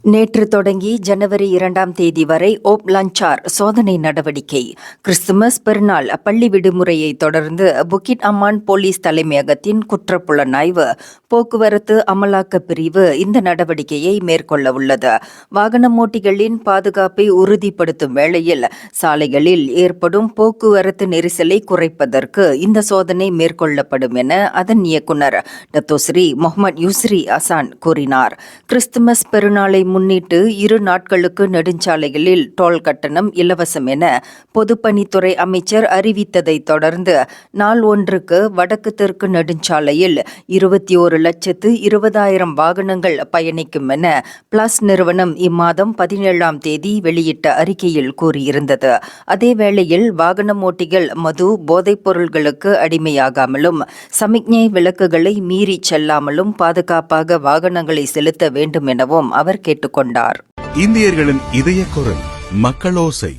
நேற்று தொடங்கி ஜனவரி 2ஆம் தேதி வரை ஓப் லஞ்சார் சோதனை நடவடிக்கை. கிறிஸ்துமஸ் பெருநாள் பள்ளி விடுமுறையை தொடர்ந்து புக்கிட் அம்மான் போலீஸ் தலைமையகத்தின் குற்றப்புலனாய்வு போக்குவரத்து அமலாக்கப் பிரிவு இந்த நடவடிக்கையை மேற்கொள்ள உள்ளது. வாகனமோட்டிகளின் பாதுகாப்பை உறுதிப்படுத்தும் வேளையில் சாலைகளில் ஏற்படும் போக்குவரத்து நெரிசலை குறைப்பதற்கு இந்த சோதனை மேற்கொள்ளப்படும் என அதன் இயக்குநர் டத்தோஸ்ரீ முகமது யூஸ்ரி அசான் கூறினார். கிறிஸ்துமஸ் பெருநாளை முன்னிட்டு 2 நாட்களுக்கு நெடுஞ்சாலைகளில் டோல் கட்டணம் இலவசம் என பொதுப்பணித்துறை அமைச்சர் அறிவித்ததை தொடர்ந்து நாள் ஒன்றுக்கு வடக்கு தெற்கு நெடுஞ்சாலையில் 21,20,000 வாகனங்கள் பயணிக்கும் என பிளஸ் நிறுவனம் இம்மாதம் 17ஆம் தேதி வெளியிட்ட அறிக்கையில் கூறியிருந்தது. அதேவேளையில் வாகனமோட்டிகள் மது போதைப் பொருள்களுக்கு அடிமையாகாமலும் சமிக்ஞை விளக்குகளை மீறி செல்லாமலும் பாதுகாப்பாக வாகனங்களை செலுத்த வேண்டும் எனவும் அவர் கேட்டுக்கொண்டார். இந்தியர்களின் இதய குரல் மக்களோசை.